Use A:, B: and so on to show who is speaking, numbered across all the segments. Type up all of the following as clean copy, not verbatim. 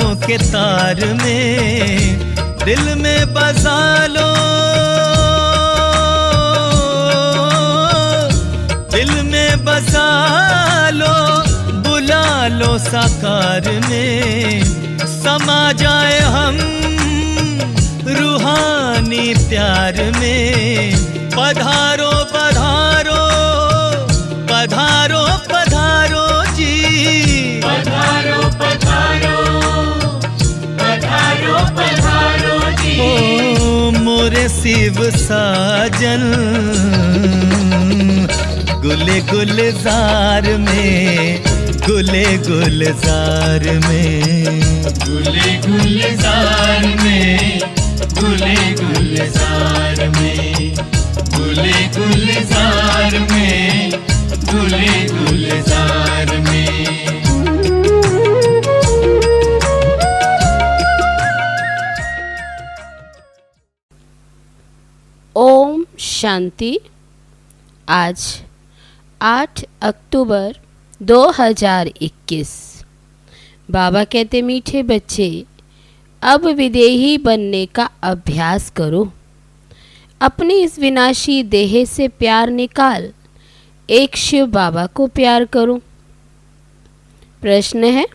A: बालों के तार में दिल में बसा लो, दिल में बसा लो, बुला लो साकार में, समा जाए हम रूहानी प्यार में। पधारो पधारो पधारो पधारो जी,
B: पधारो पधारो पधारो पधारो जी।
A: ओ मोरे शिव साजन गुले गुलजार में, गुले गुलजार में,
B: गुले गुलजार में, गुले गुलजार में, गुले गुलजार में, गुले गुलजार में।
C: ओम शांति। आज 8 अक्टूबर 2021। बाबा कहते मीठे बच्चे, अब विदेही बनने का अभ्यास करो। अपनी इस विनाशी देह से प्यार निकाल, एक शिव बाबा को प्यार करो। प्रश्न है,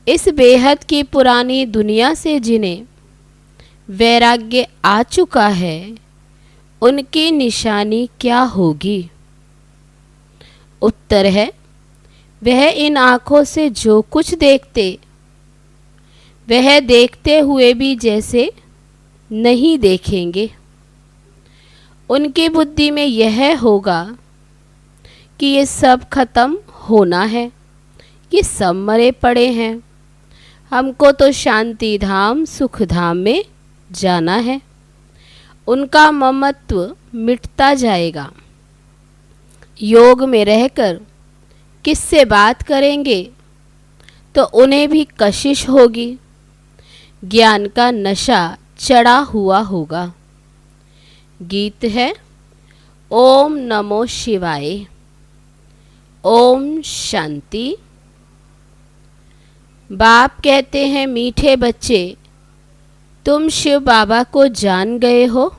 C: इस बेहद की पुरानी दुनिया से जिन्हें वैराग्य आ चुका है, उनकी निशानी क्या होगी? उत्तर है, वह इन आँखों से जो कुछ देखते, वह देखते हुए भी जैसे नहीं देखेंगे। उनकी बुद्धि में यह होगा कि ये सब खत्म होना है, ये सब मरे पड़े हैं, हमको तो शांति धाम सुख धाम में जाना है। उनका ममत्व मिटता जाएगा। योग में रहकर किससे बात करेंगे तो उन्हें भी कशिश होगी, ज्ञान का नशा चढ़ा हुआ होगा। गीत है, ओम नमो शिवाय। ओम शांति। बाप कहते हैं, मीठे बच्चे, तुम शिव बाबा को जान गए हो।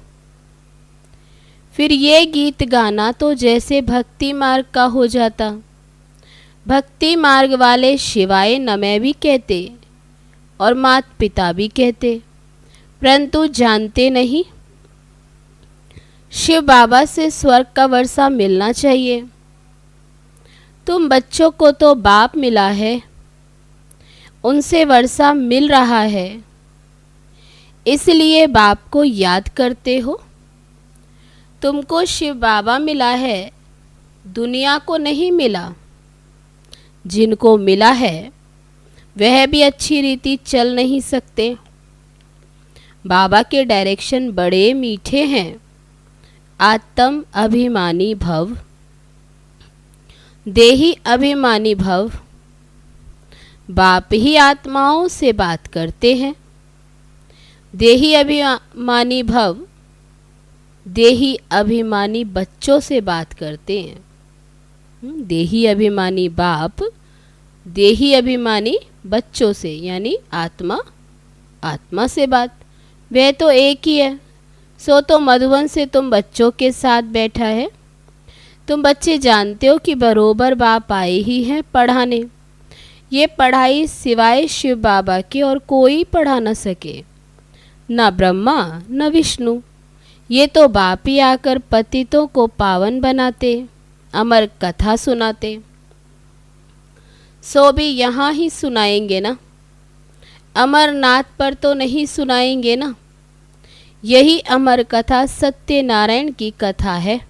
C: फिर ये गीत गाना तो जैसे भक्ति मार्ग का हो जाता। भक्ति मार्ग वाले शिवाय नमः भी कहते और माता पिता भी कहते, परंतु जानते नहीं। शिव बाबा से स्वर्ग का वर्षा मिलना चाहिए। तुम बच्चों को तो बाप मिला है, उनसे वर्षा मिल रहा है, इसलिए बाप को याद करते हो। तुमको शिव बाबा मिला है, दुनिया को नहीं मिला। जिनको मिला है वह भी अच्छी रीति चल नहीं सकते। बाबा के डायरेक्शन बड़े मीठे हैं। आत्म अभिमानी भव, देही अभिमानी भव। बाप ही आत्माओं से बात करते हैं। देही अभिमानी भव, देही अभिमानी बच्चों से बात करते हैं। देही अभिमानी बाप, देही अभिमानी बच्चों से, यानी आत्मा आत्मा से बात। वह तो एक ही है। सो तो मधुबन से तुम बच्चों के साथ बैठा है। तुम बच्चे जानते हो कि बरोबर बाप आए ही हैं पढ़ाने। ये पढ़ाई सिवाय शिव बाबा के और कोई पढ़ा न सके, न ब्रह्मा न विष्णु। ये तो बाप ही आकर पतितों को पावन बनाते, अमर कथा सुनाते। सो भी यहाँ ही सुनाएंगे ना, अमरनाथ पर तो नहीं सुनाएंगे ना। यही अमर कथा सत्यनारायण की कथा है।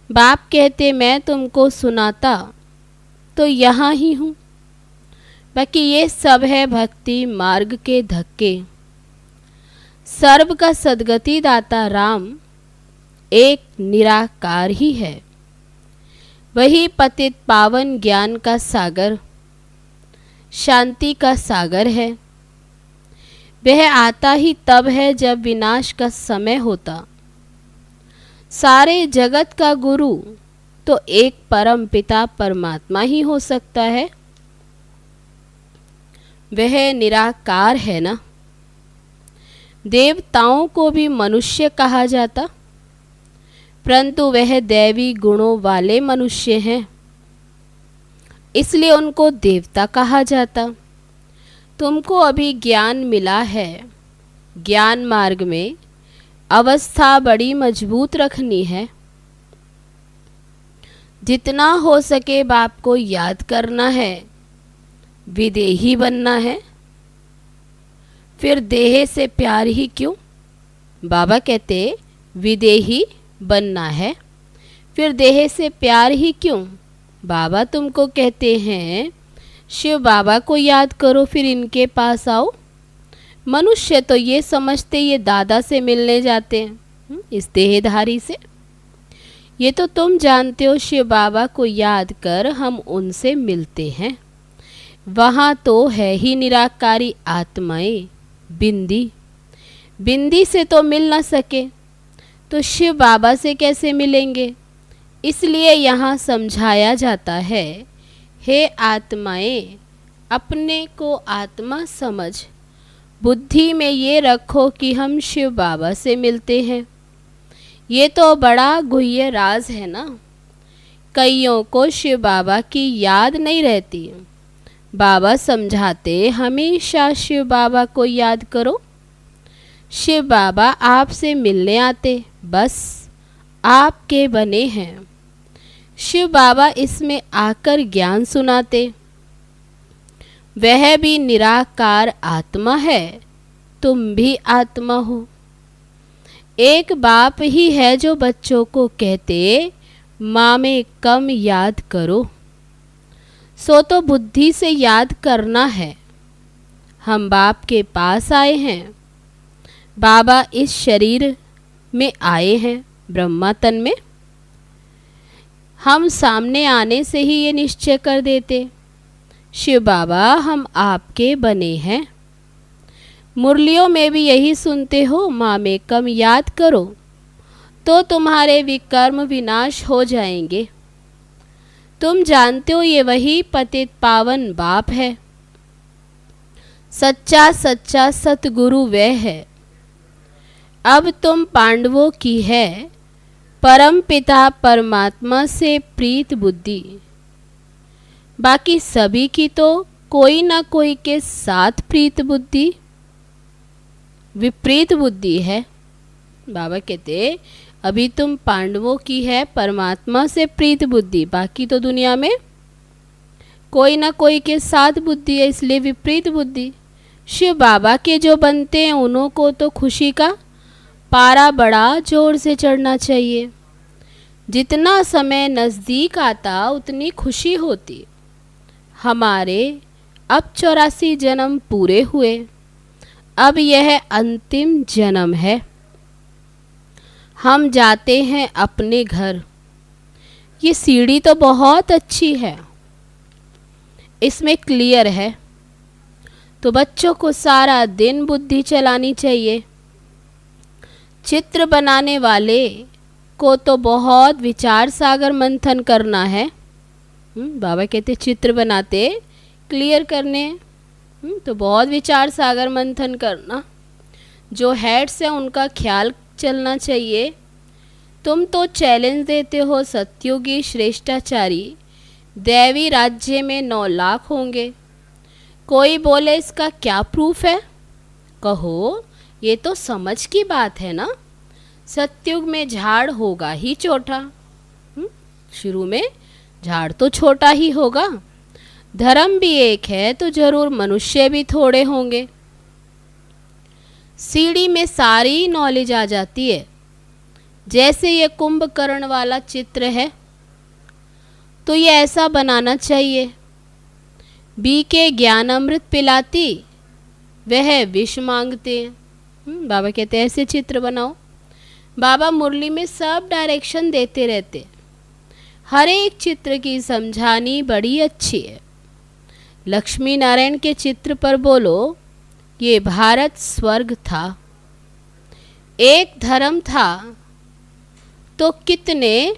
C: बाप कहते, मैं तुमको सुनाता तो यहाँ ही हूँ। बाकी ये सब है भक्ति मार्ग के धक्के। सर्व का सद्गति दाता राम एक निराकार ही है। वही पतित पावन ज्ञान का सागर, शांति का सागर है। वह आता ही तब है जब विनाश का समय होता। सारे जगत का गुरु तो एक परम पिता परमात्मा ही हो सकता है। वह निराकार है ना। देवताओं को भी मनुष्य कहा जाता, परंतु वह दैवी गुणों वाले मनुष्य हैं, इसलिए उनको देवता कहा जाता। तुमको अभी ज्ञान मिला है, ज्ञान मार्ग में अवस्था बड़ी मजबूत रखनी है। जितना हो सके बाप को याद करना है, विदेही बनना है। फिर देह से प्यार ही क्यों? बाबा कहते विदेही बनना है, फिर देह से प्यार ही क्यों? बाबा तुमको कहते हैं शिव बाबा को याद करो, फिर इनके पास आओ। मनुष्य तो ये समझते ये दादा से मिलने जाते हैं, इस देहधारी से। ये तो तुम जानते हो शिव बाबा को याद कर हम उनसे मिलते हैं। वहाँ तो है ही निराकारी आत्माएं, बिंदी। बिंदी से तो मिल न सके तो शिव बाबा से कैसे मिलेंगे? इसलिए यहाँ समझाया जाता है, हे आत्माएं, अपने को आत्मा समझ बुद्धि में ये रखो कि हम शिव बाबा से मिलते हैं। ये तो बड़ा गुह्य राज है ना। कईयों को शिव बाबा की याद नहीं रहती। बाबा समझाते हमेशा शिव बाबा को याद करो। शिव बाबा आपसे मिलने आते, बस आपके बने हैं। शिव बाबा इसमें आकर ज्ञान सुनाते। वह भी निराकार आत्मा है, तुम भी आत्मा हो। एक बाप ही है जो बच्चों को कहते माँ में कम याद करो। सो तो बुद्धि से याद करना है। हम बाप के पास आए हैं। बाबा इस शरीर में आए हैं, ब्रह्मा तन में। हम सामने आने से ही ये निश्चय कर देते, शिव बाबा हम आपके बने हैं। मुरलियों में भी यही सुनते हो, माँ में कम याद करो तो तुम्हारे विकर्म विनाश हो जाएंगे। तुम जानते हो ये वही पतित पावन बाप है। सच्चा सच्चा सतगुरु वह है। अब तुम पांडवों की है परम पिता परमात्मा से प्रीत बुद्धि। बाकी सभी की तो कोई ना कोई के साथ प्रीत बुद्धि, विपरीत बुद्धि है। बाबा कहते अभी तुम पांडवों की है परमात्मा से प्रीत बुद्धि, बाकी तो दुनिया में कोई ना कोई के साथ बुद्धि है, इसलिए विपरीत बुद्धि। शिव बाबा के जो बनते हैं उन्हों को तो खुशी का पारा बड़ा जोर से चढ़ना चाहिए। जितना समय नज़दीक आता उतनी खुशी होती। हमारे अब 84 जन्म पूरे हुए, अब यह अंतिम जन्म है। हम जाते हैं अपने घर। ये सीढ़ी तो बहुत अच्छी है, इसमें क्लियर है। तो बच्चों को सारा दिन बुद्धि चलानी चाहिए। चित्र बनाने वाले को तो बहुत विचार सागर मंथन करना है। बाबा कहते चित्र बनाते क्लियर करने, तो बहुत विचार सागर मंथन करना। जो हेड्स हैं उनका ख्याल चलना चाहिए। तुम तो चैलेंज देते हो सत्युगी श्रेष्ठाचारी दैवी राज्य में 9 लाख होंगे। कोई बोले इसका क्या प्रूफ है? कहो ये तो समझ की बात है ना। सत्युग में झाड़ होगा ही छोटा। शुरू में झाड़ तो छोटा ही होगा। धर्म भी एक है तो जरूर मनुष्य भी थोड़े होंगे। सीढ़ी में सारी नॉलेज आ जाती है। जैसे ये कुंभकर्ण वाला चित्र है तो ये ऐसा बनाना चाहिए। बी के ज्ञान अमृत पिलाती वह विष मांगते हैं। बाबा कहते हैं ऐसे चित्र बनाओ। बाबा मुरली में सब डायरेक्शन देते रहते। हर एक चित्र की समझानी बड़ी अच्छी है। लक्ष्मी नारायण के चित्र पर बोलो ये भारत स्वर्ग था। एक धर्म था तो कितने,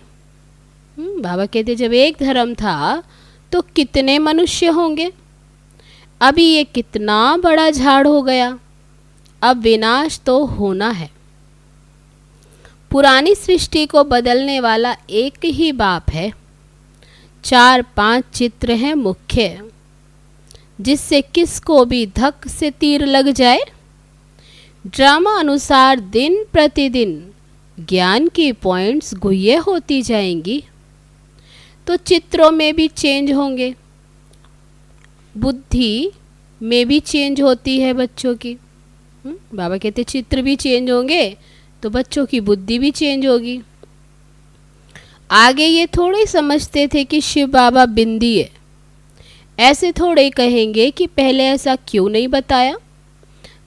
C: बाबा कहते जब एक धर्म था तो कितने मनुष्य होंगे। अभी ये कितना बड़ा झाड़ हो गया, अब विनाश तो होना है। पुरानी सृष्टि को बदलने वाला एक ही बाप है। 4-5 चित्र हैं मुख्य, जिससे किसको भी धक से तीर लग जाए। ड्रामा अनुसार दिन प्रतिदिन ज्ञान की पॉइंट्स गुह्य होती जाएंगी, तो चित्रों में भी चेंज होंगे, बुद्धि में भी चेंज होती है बच्चों की। बाबा कहते चित्र भी चेंज होंगे तो बच्चों की बुद्धि भी चेंज होगी। आगे ये थोड़े समझते थे कि शिव बाबा बिंदी है, ऐसे थोड़े कहेंगे कि पहले ऐसा क्यों नहीं बताया।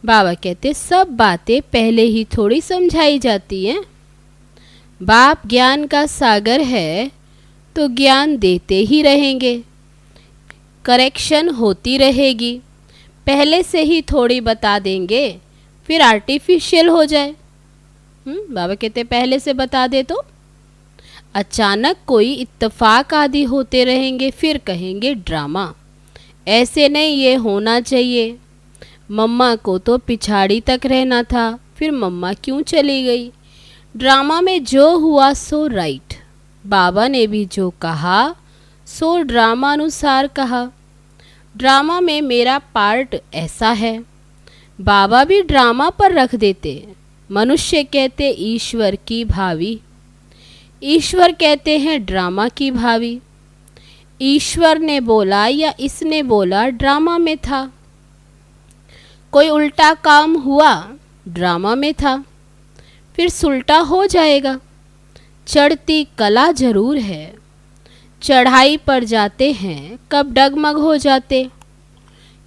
C: बाबा कहते सब बातें पहले ही थोड़ी समझाई जाती हैं। बाप ज्ञान का सागर है तो ज्ञान देते ही रहेंगे, करेक्शन होती रहेगी। पहले से ही थोड़ी बता देंगे फिर आर्टिफिशियल हो जाए। बाबा कहते पहले से बता दे तो अचानक कोई इत्तेफाक आदि होते रहेंगे, फिर कहेंगे ड्रामा। ऐसे नहीं, ये होना चाहिए। मम्मा को तो पिछाड़ी तक रहना था, फिर मम्मा क्यों चली गई। ड्रामा में जो हुआ सो राइट। बाबा ने भी जो कहा सो ड्रामा अनुसार कहा। ड्रामा में मेरा पार्ट ऐसा है। बाबा भी ड्रामा पर रख देते। मनुष्य कहते ईश्वर की भावी, ईश्वर कहते हैं ड्रामा की भावी। ईश्वर ने बोला या इसने बोला ड्रामा में था। कोई उल्टा काम हुआ ड्रामा में था, फिर सुलटा हो जाएगा। चढ़ती कला जरूर है, चढ़ाई पर जाते हैं कब डगमग हो जाते।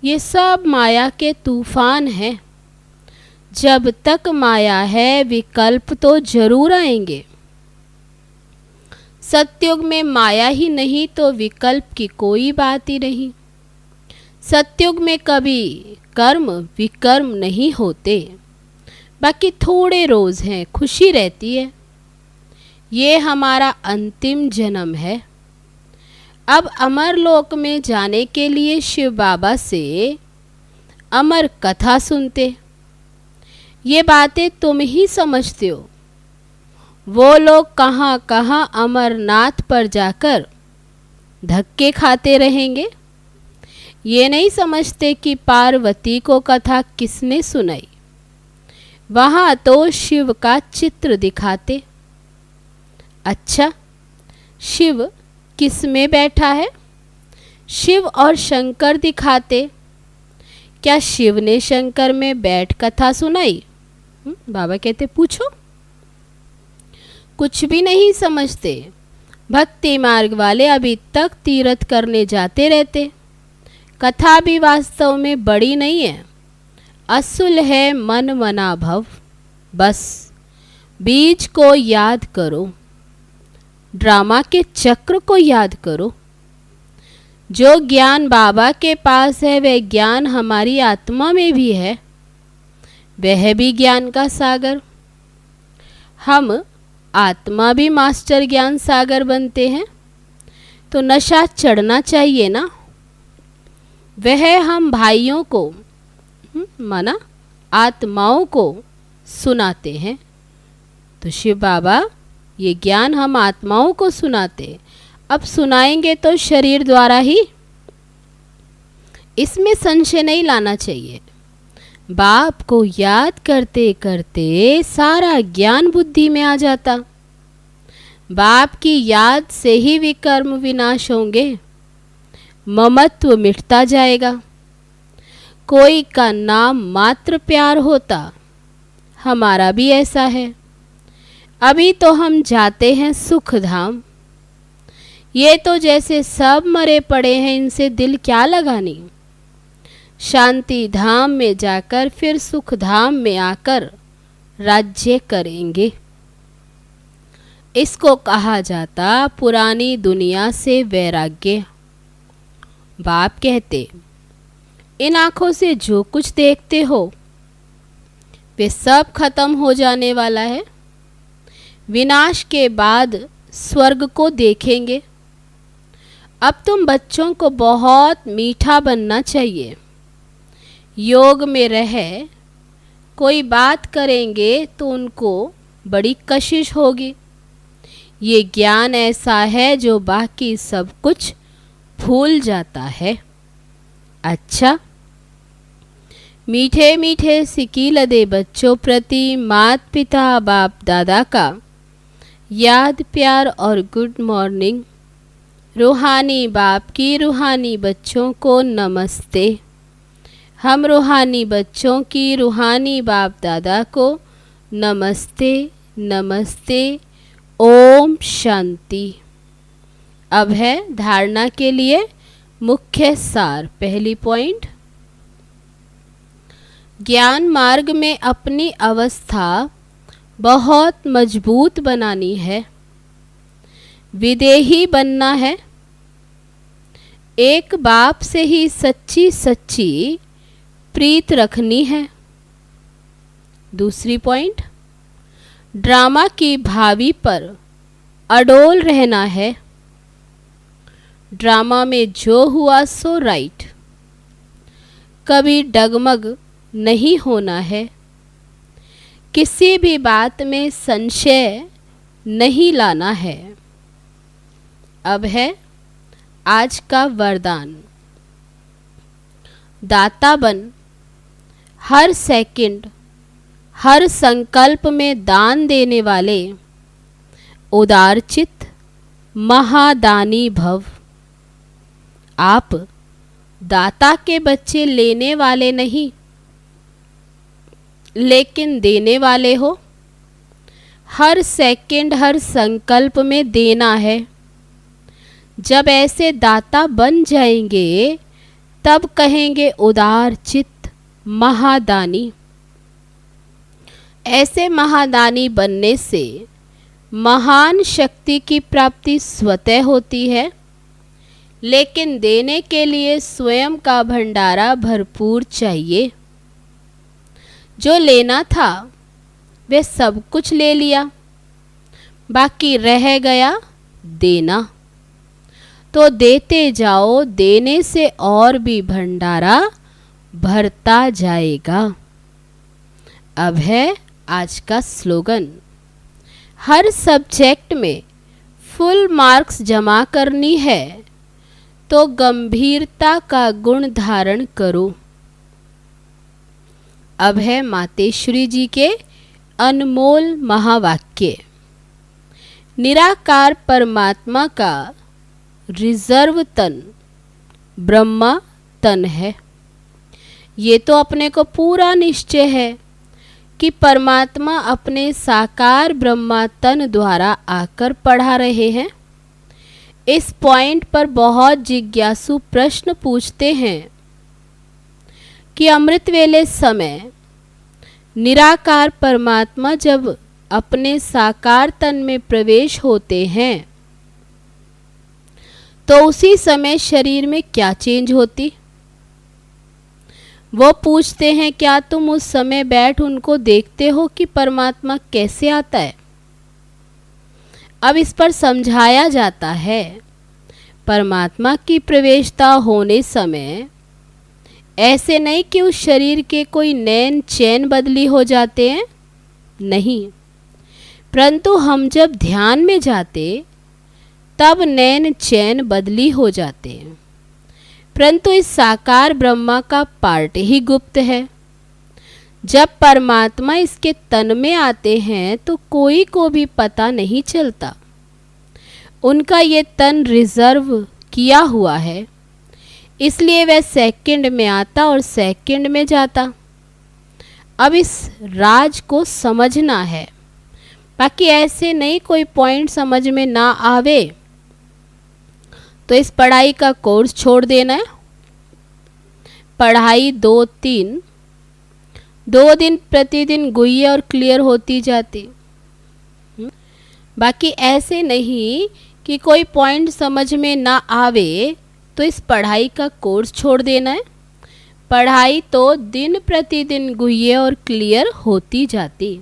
C: ये सब माया के तूफान हैं। जब तक माया है विकल्प तो जरूर आएंगे। सतयुग में माया ही नहीं तो विकल्प की कोई बात ही नहीं। सतयुग में कभी कर्म विकर्म नहीं होते, बाकी थोड़े रोज हैं, खुशी रहती है। ये हमारा अंतिम जन्म है। अब अमर लोक में जाने के लिए शिव बाबा से अमर कथा सुनते। ये बातें तुम ही समझते हो। वो लोग कहाँ कहाँ अमरनाथ पर जाकर धक्के खाते रहेंगे। ये नहीं समझते कि पार्वती को कथा किसने सुनाई। वहाँ तो शिव का चित्र दिखाते। अच्छा, शिव किस में बैठा है? शिव और शंकर दिखाते। क्या शिव ने शंकर में बैठ कथा सुनाई? बाबा कहते पूछो। कुछ भी नहीं समझते। भक्ति मार्ग वाले अभी तक तीर्थ करने जाते रहते। कथा भी वास्तव में बड़ी नहीं है, असुल है मन मना भव। बस बीज को याद करो, ड्रामा के चक्र को याद करो। जो ज्ञान बाबा के पास है वह ज्ञान हमारी आत्मा में भी है, वह भी ज्ञान का सागर। हम आत्मा भी मास्टर ज्ञान सागर बनते हैं, तो नशा चढ़ना चाहिए ना। वह हम भाइयों को माना आत्माओं को सुनाते हैं। तो शिव बाबा ये ज्ञान हम आत्माओं को सुनाते, अब सुनाएंगे तो शरीर द्वारा ही। इसमें संशय नहीं लाना चाहिए। बाप को याद करते करते सारा ज्ञान बुद्धि में आ जाता। बाप की याद से ही विकर्म विनाश होंगे, ममत्व मिटता जाएगा। कोई का नाम मात्र प्यार होता, हमारा भी ऐसा है। अभी तो हम जाते हैं सुख धाम। ये तो जैसे सब मरे पड़े हैं, इनसे दिल क्या लगानी। शांति धाम में जाकर फिर सुख धाम में आकर राज्य करेंगे। इसको कहा जाता पुरानी दुनिया से वैराग्य। बाप कहते इन आँखों से जो कुछ देखते हो वे सब खत्म हो जाने वाला है। विनाश के बाद स्वर्ग को देखेंगे। अब तुम बच्चों को बहुत मीठा बनना चाहिए। योग में रह कोई बात करेंगे तो उनको बड़ी कशिश होगी। ये ज्ञान ऐसा है जो बाकी सब कुछ भूल जाता है। अच्छा, मीठे मीठे सिकी लदे बच्चों प्रति मात पिता बाप दादा का याद प्यार और गुड मॉर्निंग। रूहानी बाप की रूहानी बच्चों को नमस्ते। हम रूहानी बच्चों की रूहानी बाप दादा को नमस्ते नमस्ते। ओम शांति। अब है धारणा के लिए मुख्य सार। पहली पॉइंट, ज्ञान मार्ग में अपनी अवस्था बहुत मजबूत बनानी है। विदेही बनना है। एक बाप से ही सच्ची सच्ची प्रीत रखनी है। दूसरी पॉइंट, ड्रामा की भावी पर अडोल रहना है। ड्रामा में जो हुआ सो राइट, कभी डगमग नहीं होना है। किसी भी बात में संशय नहीं लाना है। अब है आज का वरदान। दाता बन। हर सेकंड हर संकल्प में दान देने वाले उदारचित्त महादानी भव। आप दाता के बच्चे लेने वाले नहीं, लेकिन देने वाले हो। हर सेकंड हर संकल्प में देना है। जब ऐसे दाता बन जाएंगे तब कहेंगे उदार चित्त महादानी। ऐसे महादानी बनने से महान शक्ति की प्राप्ति स्वतः होती है, लेकिन देने के लिए स्वयं का भंडारा भरपूर चाहिए। जो लेना था वे सब कुछ ले लिया, बाकी रह गया देना। तो देते जाओ, देने से और भी भंडारा भरता जाएगा। अब है आज का स्लोगन। हर सब्जेक्ट में फुल मार्क्स जमा करनी है तो गंभीरता का गुण धारण करो। अब है मातेश्वरी जी के अनमोल महावाक्य। निराकार परमात्मा का रिजर्व तन ब्रह्मा तन है। ये तो अपने को पूरा निश्चय है कि परमात्मा अपने साकार ब्रह्मा तन द्वारा आकर पढ़ा रहे हैं। इस पॉइंट पर बहुत जिज्ञासु प्रश्न पूछते हैं कि अमृत वेले समय निराकार परमात्मा जब अपने साकार तन में प्रवेश होते हैं तो उसी समय शरीर में क्या चेंज होती। वो पूछते हैं क्या तुम उस समय बैठ उनको देखते हो कि परमात्मा कैसे आता है। अब इस पर समझाया जाता है परमात्मा की प्रवेशता होने समय ऐसे नहीं कि उस शरीर के कोई नैन चैन बदली हो जाते हैं, नहीं, परंतु हम जब ध्यान में जाते तब नैन चैन बदली हो जाते हैं। परंतु इस साकार ब्रह्मा का पार्ट ही गुप्त है। जब परमात्मा इसके तन में आते हैं तो कोई को भी पता नहीं चलता। उनका ये तन रिजर्व किया हुआ है, इसलिए वह सेकंड में आता और सेकंड में जाता। अब इस राज को समझना है, बाकी ऐसे नहीं कोई पॉइंट समझ में ना आवे तो इस पढ़ाई का कोर्स छोड़ देना है। पढ़ाई 2 दिन प्रतिदिन गुइये और क्लियर होती जाती। बाकी ऐसे नहीं कि कोई पॉइंट समझ में ना आवे तो इस पढ़ाई का कोर्स छोड़ देना है। पढ़ाई तो दिन प्रतिदिन गुइये और क्लियर होती जाती।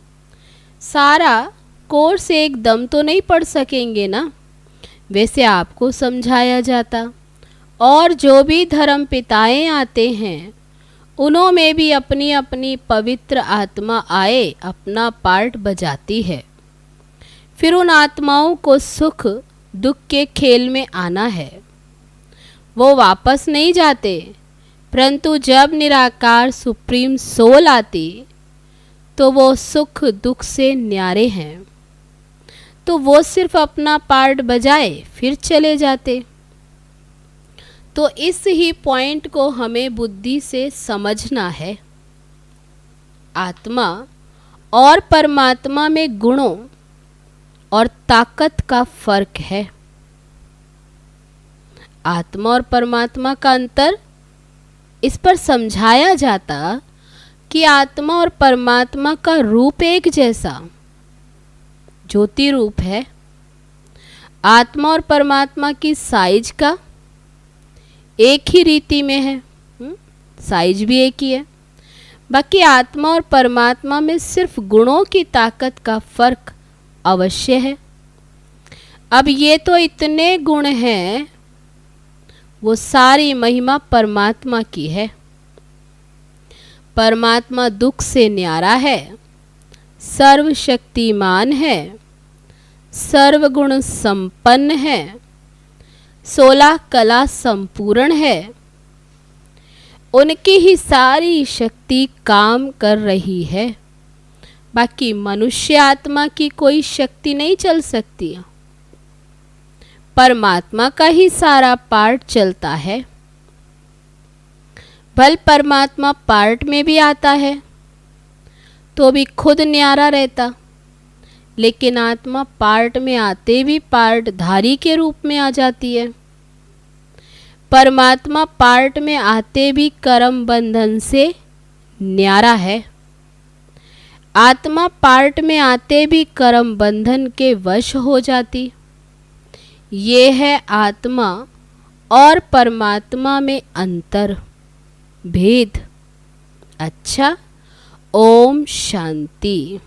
C: सारा कोर्स एकदम तो नहीं पढ़ सकेंगे ना, वैसे आपको समझाया जाता। और जो भी धर्म पिताएं आते हैं उन्हों में भी अपनी अपनी पवित्र आत्मा आए अपना पार्ट बजाती है। फिर उन आत्माओं को सुख दुख के खेल में आना है। वो वापस नहीं जाते, परंतु जब निराकार सुप्रीम सोल आती तो वो सुख दुख से न्यारे हैं, तो वो सिर्फ अपना पार्ट बजाए फिर चले जाते। तो इस ही पॉइंट को हमें बुद्धि से समझना है। आत्मा और परमात्मा में गुणों और ताकत का फर्क है। आत्मा और परमात्मा का अंतर इस पर समझाया जाता कि आत्मा और परमात्मा का रूप एक जैसा ज्योति रूप है। आत्मा और परमात्मा की साइज का एक ही रीति में है, साइज भी एक ही है। बाकी आत्मा और परमात्मा में सिर्फ गुणों की ताकत का फर्क अवश्य है। अब ये तो इतने गुण हैं, वो सारी महिमा परमात्मा की है। परमात्मा दुख से न्यारा है, सर्वशक्तिमान है, सर्वगुण संपन्न है, 16 कला संपूर्ण है। उनकी ही सारी शक्ति काम कर रही है। बाकी मनुष्य आत्मा की कोई शक्ति नहीं चल सकती। परमात्मा का ही सारा पार्ट चलता है। भल परमात्मा पार्ट में भी आता है तो भी खुद न्यारा रहता, लेकिन आत्मा पार्ट में आते भी पार्ट धारी के रूप में आ जाती है। परमात्मा पार्ट में आते भी कर्म बंधन से न्यारा है। आत्मा पार्ट में आते भी कर्म बंधन के वश हो जाती। ये है आत्मा और परमात्मा में अंतर, भेद। अच्छा, ओम शांति।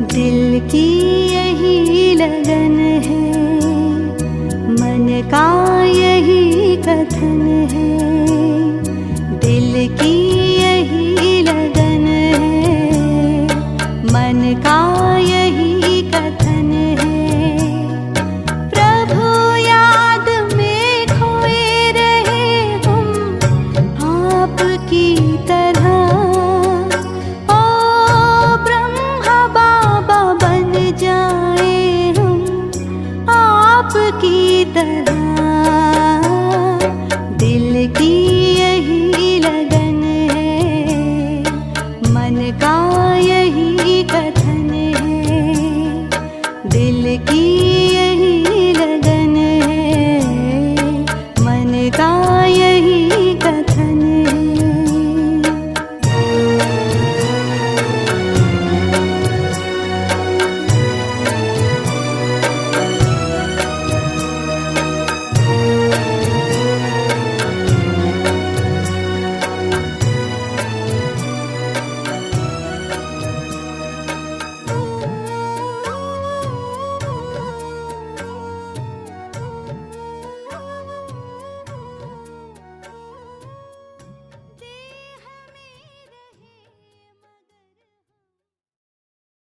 D: दिल की यही लगन है, मन का यही कथन है। दिल की यही लगन है, मन का यही